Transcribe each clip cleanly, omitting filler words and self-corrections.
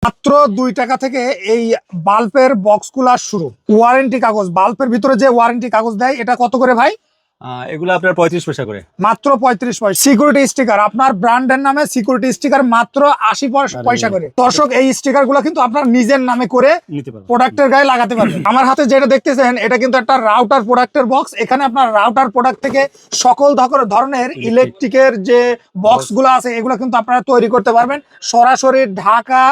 মাত্র 2 টাকা থেকে এই বাল্বের বক্সগুলো শুরু। ওয়ারেন্টি কাগজ, বাল্বের ভিতরে যে ওয়ারেন্টি কাগজ দেয় এটা কত করে ভাই? এগুলো আপনার 35 পয়সা করে, মাত্র 35 পয়সা। সিকিউরিটি স্টিকার, আপনার ব্র্যান্ডের নামে সিকিউরিটি স্টিকার মাত্র 80 পয়সা করে। দর্শক, এই স্টিকার গুলো কিন্তু আপনার নিজের নামে করে নিতে পারবেন, প্রোডাক্টের গায়ে লাগাতে পারবেন। আমার হাতে যেটা দেখতেছেন এটা কিন্তু একটা রাউটার প্রোডাক্টের বক্স। এখানে আপনার রাউটার প্রোডাক্ট থেকে সকল ধরনের ইলেকট্রিকের যে বক্স গুলো আছে এগুলো কিন্তু আপনারা তৈরি করতে পারবেন। সরাসরি ঢাকা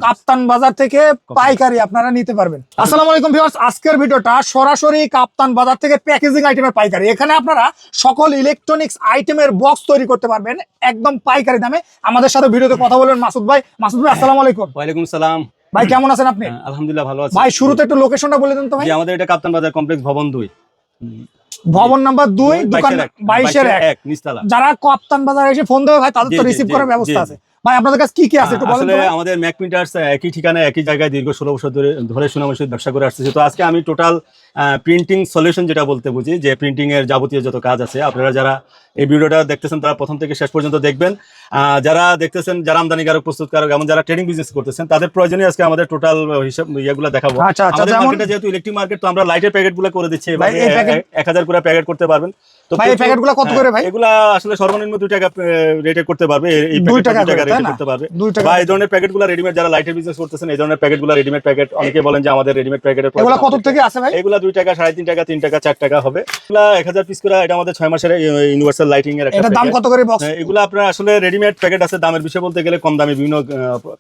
কাপ্তান বাজার থেকে পাইকারি আপনারা নিতে পারবেন। আসসালামু আলাইকুম ভিউয়ার্স, আজকের ভিডিওটা সরাসরি কাপ্তান বাজার থেকে প্যাকেজিং আইটেমের পাইকারি। এখানে আপনারা সকল ইলেকট্রনিক্স আইটেমের বক্স তৈরি করতে পারবেন একদম পাইকারি দামে। আমাদের সাথে ভিডিওতে কথা বলবেন মাসুদ ভাই। মাসুদ ভাই আসসালামু আলাইকুম। ওয়ালাইকুম সালাম ভাই, কেমন আছেন আপনি? আলহামদুলিল্লাহ ভালো আছি ভাই, শুরুতে একটু লোকেশনটা বলে দেন তো ভাই। আমাদের এটা কাপ্তান বাজার কমপ্লেক্স ভবন 2, ভবন নাম্বার 2, দোকান 22-1 নিচতলা। যারা কাপ্তান বাজার এসে ফোন দেবে ভাই তাদের তো রিসিভ করার ব্যবস্থা আছে। ভাই, আপনাদের কাছে কি কি আছে একটু বলেন তো ভাই। আমাদের ম্যাক প্রিন্টার্স একই ঠিকানায় একই জায়গায় দীর্ঘ 16 বছর ধরে সুনামের সাথে ব্যবসা করে আসছে। তো আজকে আমি টোটাল প্রিন্টিং সলিউশন যেটা বলতে বুঝি, যে প্রিন্টিং এর যাবতীয় যত কাজ আছে, আপনারা যারা এই ভিডিওটা দেখতেছেন তারা প্রথম থেকে শেষ পর্যন্ত দেখবেন। যারা দেখতেছেন, যারা আমদানিকারক প্রস্তুতকারক এবং যারা ট্রেডিং বিজনেস করতেছেন তাদের প্রয়োজনে আজকে আমাদের টোটাল হিসাব ইয়েগুলো দেখাবো। আমাদের মার্কেটে যেহেতু ইলেকট্রিক মার্কেট, তো আমরা লাইটের প্যাকেটগুলো করে দিচ্ছি। 1000 করে প্যাকেট করতে পারবেন। তো ভাই, এই প্যাকেটগুলো কত করে ভাই? এগুলা আসলে সর্বনিম্ন 2 টাকা রেটে করতে পারবে। এই 2 টাকা রেটে করতে পারবে। বা এই ধরনের প্যাকেটগুলো রেডিমেড, যারা লাইটের বিজনেস করতেছেন এই ধরনের প্যাকেটগুলো রেডিমেড প্যাকেট, অনেকে বলেন যে আমাদের রেডিমেড প্যাকেটের এগুলো কত থেকে আছে ভাই? এগুলা 2 টাকা, 3.5 টাকা, 3 টাকা, 4 টাকা হবে। এগুলা 1000 পিস করে। এটা আমাদের 6 মাসের ইউনিভার্সাল লাইটিং এর একটা। এটা দাম কত করে বক্স? এগুলা আপনারা আসলে রেডিমেড প্যাকেট আছে, দামের বিষয় বলতে গেলে কম দামে বিভিন্ন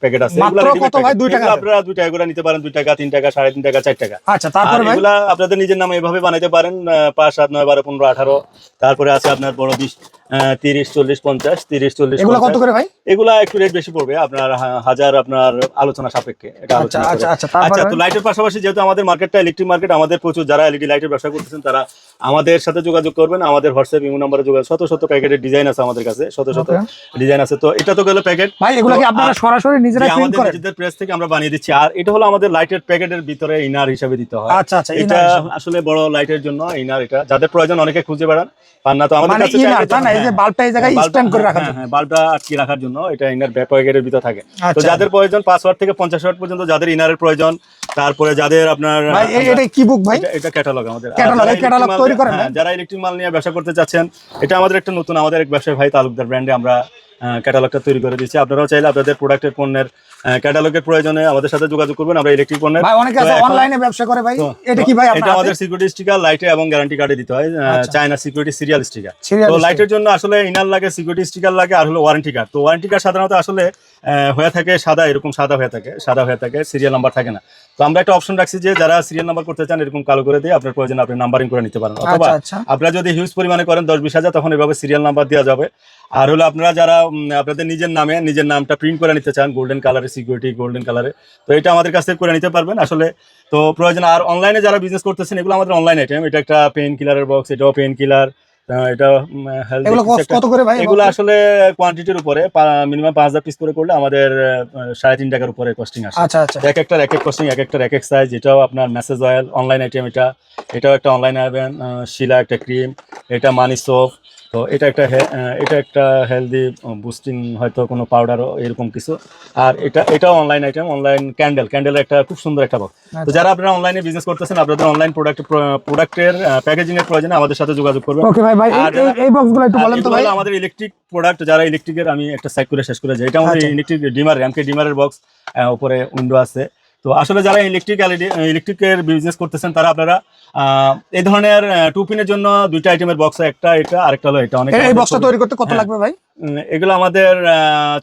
প্যাকেট আছে। এগুলা কত ভাই? 2 টাকা আপনারা 2 টাকা করে নিতে পারেন, 2 টাকা, 3 টাকা, 3.5 টাকা, 4 টাকা। আচ্ছা, তারপরে ভাই এগুলা আপনাদের নিজের নামে এভাবে বানাইতে পারেন। 5, 7, 9, 12, 15, 18। তারপরে আছে আপনার বড় 20, 30, 40, 50, 30, 40। এগুলা কত করে ভাই? এগুলা একটু রেট বেশি পড়বে আপনার, 1000 আপনার আলোচনা সাপেক্ষে। এটা আলোচনা। আচ্ছা, তো লাইটের পাশাপাশি যেহেতু আমাদের মার্কেটটা ইলেকট্রিক মার্কেট, আমাদের প্রচুর যারা এলইডি লাইটের ব্যবসা করতেছেন তারা আমাদের সাথে যোগাযোগ করবেন। আমাদের হোয়াটসঅ্যাপ ইমো নাম্বারে যোগাযোগ। শত প্যাকেটের ডিজাইন আছে আমাদের কাছে, শত ডিজাইন আছে। তো এটা তো গেল প্যাকেট। ভাই, এগুলো কি আপনারা সরাসরি নিজেরা প্রিন্ট করেন? নিজেদের প্রেস থেকে আমরা বানিয়ে দিচ্ছি। আর এটা হলো আমাদের লাইটের প্যাকেটের ভিতরে ইনার হিসাবে দিতে হয়। আচ্ছা, এটা আসলে বড় লাইটের জন্য ইনার, এটা যাদের প্রয়োজন অনেকে খুঁজে বেড়ান, পান না। তো আমাদের কাছে এই যে বাল্বটা এই জায়গায় স্ট্যান্ড করে রাখার জন্য, বাল্বটা আটকে রাখার জন্য এটা ইনার প্যাকেটের ভিতর থাকে। তো যাদের প্রয়োজন 5 ওয়াট থেকে 50 ওয়াট পর্যন্ত যাদের ইনারের প্রয়োজন, তারপরে যাদের আপনার ভাই এটা কি বুক ভাই? এটা ক্যাটালগ আমাদের। ক্যাটালগ তৈরি করেন? যারা ইলেকট্রিক মাল নিয়ে ব্যবসা করতে চাচ্ছেন, এটা আমাদের একটা নতুন, আমাদের এক ব্যবসায়ী ভাই তালুকদার ব্র্যান্ডে আমরা ক্যাটালগটা তৈরি করে দিচ্ছি। আপনারাও চাইলে আপনাদের প্রোডাক্টের পণ্যের ক্যাটালগের প্রয়োজনে আমাদের সাথে যোগাযোগ করবেন। আমরা ইলেকট্রিক পণ্যের ভাই অনেকে আছে অনলাইনে ব্যবসা করে ভাই। এটা কি ভাই? এটা আমাদের সিকিউরিটি স্টিকার লাইটে এবং গ্যারান্টি কার্ডে দিতে হয়, চায়না সিকিউরিটি সিরিয়াল স্টিকার। তো লাইটের জন্য আসলে ইনার লাগে, সিকিউরিটি স্টিকার লাগে, আর হলো ওয়ারেন্টি কার্ড। তো ওয়ারেন্টি কার্ড সাধারণত আসলে হয়ে থাকে সাদা, এরকম সাদা হয়ে থাকে, সিরিয়াল নাম্বার থাকে না। তো আমরা একটা অপশন রাখছি যে যারা সিরিয়াল নাম্বার করতে চান এরকম কালো করে দিয়ে আপনার প্রয়োজন আপনি নাম্বারিং করে নিতে পারেন। অথবা আপনারা যদি হিউজ পরিমাণে করেন 10-20 হাজার, তখন এভাবে সিরিয়াল নাম্বার দেওয়া যাবে। আর হলো আপনারা যারা আপনাদের নিজের নামে নিজের নামটা প্রিন্ট করে নিতে চান গোল্ডেন কালারে, সিকিউরিটি গোল্ডেন কালারে, তো এটা আমাদের কাছ থেকে করে নিতে পারবেন আসলে। তো প্রয়োজন। আর অনলাইনে যারা বিজনেস করতেছেন, এগুলো আমাদের অনলাইন আইটেম। এটা একটা পেন কিলারের বক্স, এটাও পেন কিলার। এটা এগুলো আসলে কোয়ান্টিটির উপরে, মিনিমাম 5000 পিস করে করলে আমাদের 3.5 টাকার উপরে কস্টিং আসে। এক একটার এক এক কস্টিং, এক একটার এক এক সাইজ। এটাও আপনার মেসেজ অয়েল অনলাইন আইটেম। এটাও একটা অনলাইন আইটেম। শিলা একটা ক্রিম, এটা মানি সোপ। তো এটা একটা হেলদি বুস্টিং হয়তো কোনো পাউডারও এরকম কিছু। আর এটাও অনলাইন আইটেম, অনলাইন ক্যান্ডেলের একটা খুব সুন্দর একটা বক্স। তো যারা আপনারা অনলাইনে বিজনেস করতেছেন, আপনাদের অনলাইন প্রোডাক্টের প্যাকেজিং এর প্রয়োজনে আমাদের সাথে যোগাযোগ করবেন। এই বক্সগুলো একটু বলেন তো ভাই। আমাদের ইলেকট্রিক প্রোডাক্ট, যারা ইলেকট্রিকের, আমি একটা সাইড করে শেষ করে যাই। এটা আমাদের ইলেকট্রিক ডিমার, এমকে ডিমারের বক্স, উপরে উইন্ডো আছে। তো আসলে যারা ইলেকট্রিকের বিজনেস করতেছেন তারা আপনারা এই ধরনের 2 পিনের জন্য 2টা আইটেমের বক্স, একটা এটা আরেকটা হলো এটা। অনেক এই বক্সটা তৈরি করতে কত লাগবে ভাই? এগুলো আমাদের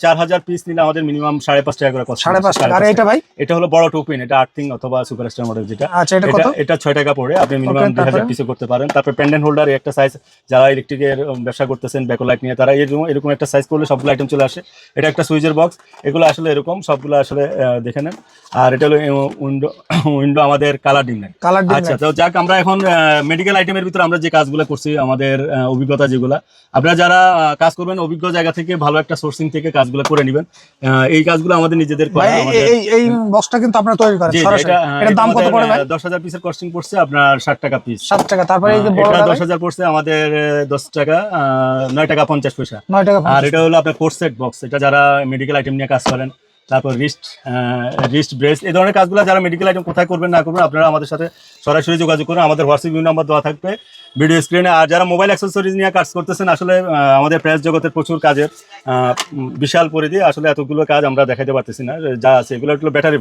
4000 পিস নিলে আমাদের মিনিমাম 5.5 টাকা করে কস্ট। 5.5 টাকা। আর এটা ভাই? এটা হলো বড় 2 পিন, এটা আর্থিং অথবা সুপারস্টার মডেল যেটা। আচ্ছা, এটা কত? এটা 6 টাকা পড়ে, আপনি মিনিমাম 2000 পিস করতে পারেন। তারপর পেন্ডেন্ট হোল্ডার একটা সাইজ, যারা ইলেকট্রিকের ব্যবসা করতেছেন ব্যাকলাইট নিয়ে, তারা এরকম একটা সাইজ করলে সবগুলো আইটেম চলে আসে। এটা একটা সুইচের বক্স। এগুলো আসলে এরকম সবগুলো আসলে দেখে নেন। আর এটা হলো উইন্ডো আমাদের কালার ডিম লাইট। আচ্ছা, তো যাক, আমরা এখন মেডিকেল আইটেমের ভিতরে আমরা যে কাজগুলো করছি, আমাদের অভিজ্ঞতা যেগুলো, আপনারা যারা কাজ করবেন অভিজ্ঞ জায়গা থেকে, ভালো একটা সোর্সিং থেকে কাজগুলো করে নেবেন। এই কাজগুলো আমাদের নিজেদের করা। এই বক্সটা কিন্তু আপনারা তৈরি করেন সরাসরি? এটার দাম কত পড়ে ভাই? 10000 পিসের কস্টিং পড়ছে আপনার 60 টাকা পিস। 60 টাকা। তারপরে এই যে বড়টা 10000 পড়ছে আমাদের 10 টাকা, 9 টাকা 50 পয়সা। 9 টাকা। আর এটা হলো আপনার কোর্স সেট বক্স। এটা যারা মেডিকেল আইটেম নিয়ে কাজ করেন তারপর রিস্ট ব্রেস, এই ধরনের কাজগুলো যারা মেডিকেল আইটেম কোথায় করবেন না করবেন আপনারা আমাদের সাথে সরাসরি যোগাযোগ করুন। আমাদের হোয়াটসঅ্যাপ নাম্বার দেওয়া থাকবে ভিডিও স্ক্রিনে। আর যারা মোবাইল অ্যাক্সেসরিজ নিয়ে কাজ করতেছেন, আসলে আমাদের প্রেস জগতের প্রচুর কাজের বিশাল পরিধি, আসলে এতগুলো কাজ আমরা দেখাতে পারতেছি না। যা আছে এগুলো হলো ব্যাটারি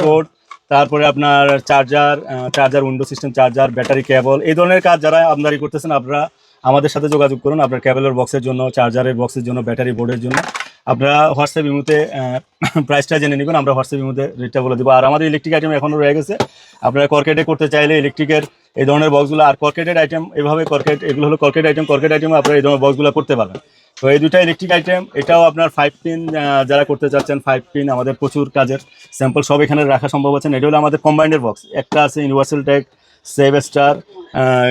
বোর্ড, তারপরে আপনার charger window system charger, battery কেবল, এই ধরনের কাজ যারা আমদানি করতেছেন আপনারা আমাদের সাথে যোগাযোগ করুন। আপনার কেবলের বক্সের জন্য, চার্জারের বক্সের জন্য, ব্যাটারি বোর্ডের জন্য আপনারা হোয়াটসঅ্যাপ ইমুতে প্রাইসটা জেনে নেবেন, আমরা হোয়াটসঅ্যাপ ইমুতে রেটটা বলে দেবো। আর আমাদের ইলেকট্রিক আইটেম এখনও রয়ে গেছে, আপনারা কর্কেটে করতে চাইলে ইলেকট্রিকের এই ধরনের বক্সগুলো, আর কর্কেটেড আইটেম এভাবে এগুলো হলো কর্কেট আইটেমে আপনারা এই ধরনের বক্সগুলো করতে পারবেন। তো এই দুইটা ইলেকট্রিক আইটেম, এটাও আপনার 5 পিন যারা করতে চাচ্ছেন, 5 পিন আমাদের প্রচুর কাজের স্যাম্পল সব এখানে রাখা সম্ভব আছে। এটা হলো আমাদের কম্বাইন্ডের বক্স, একটা আছে universal tech, save star,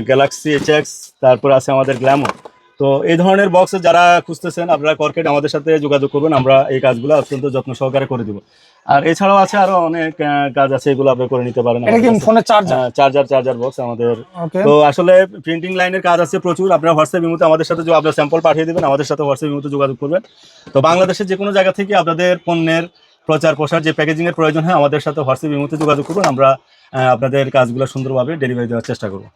galaxy HX, তারপর আছে আমাদের গ্ল্যামর। তো এই ধরনের বক্স যারা খুঁজতেছেন আপনারা কর্কেট আমাদের সাথে যোগাযোগ করবেন, আমরা এই কাজগুলো অত্যন্ত যত্ন সহকারে করে দিব। আর এছাড়াও আছে আরো অনেক কাজ আছে, এগুলো আপনি করে নিতে পারেন। ফোনের চার্জার বক্স আমাদের। তো আসলে প্রিন্টিং লাইনের কাজ আছে প্রচুর। আপনারা হোয়াটসঅ্যাপ ইমুতে আমাদের সাথে আপনার স্যাম্পল পাঠিয়ে দেবেন, আমাদের সাথে হোয়াটসঅ্যাপ ইমুতে যোগাযোগ করবেন। তো বাংলাদেশের যে কোনো জায়গা থেকে আপনাদের পণ্যের প্রচার প্রসার যে প্যাকেজিং এর প্রয়োজন হয় আমাদের সাথে হোয়াটসঅ্যাপ ইমুতে যোগাযোগ করবেন, আমরা আপনাদের কাজগুলো সুন্দরভাবে ডেলিভারি দেওয়ার চেষ্টা করবো।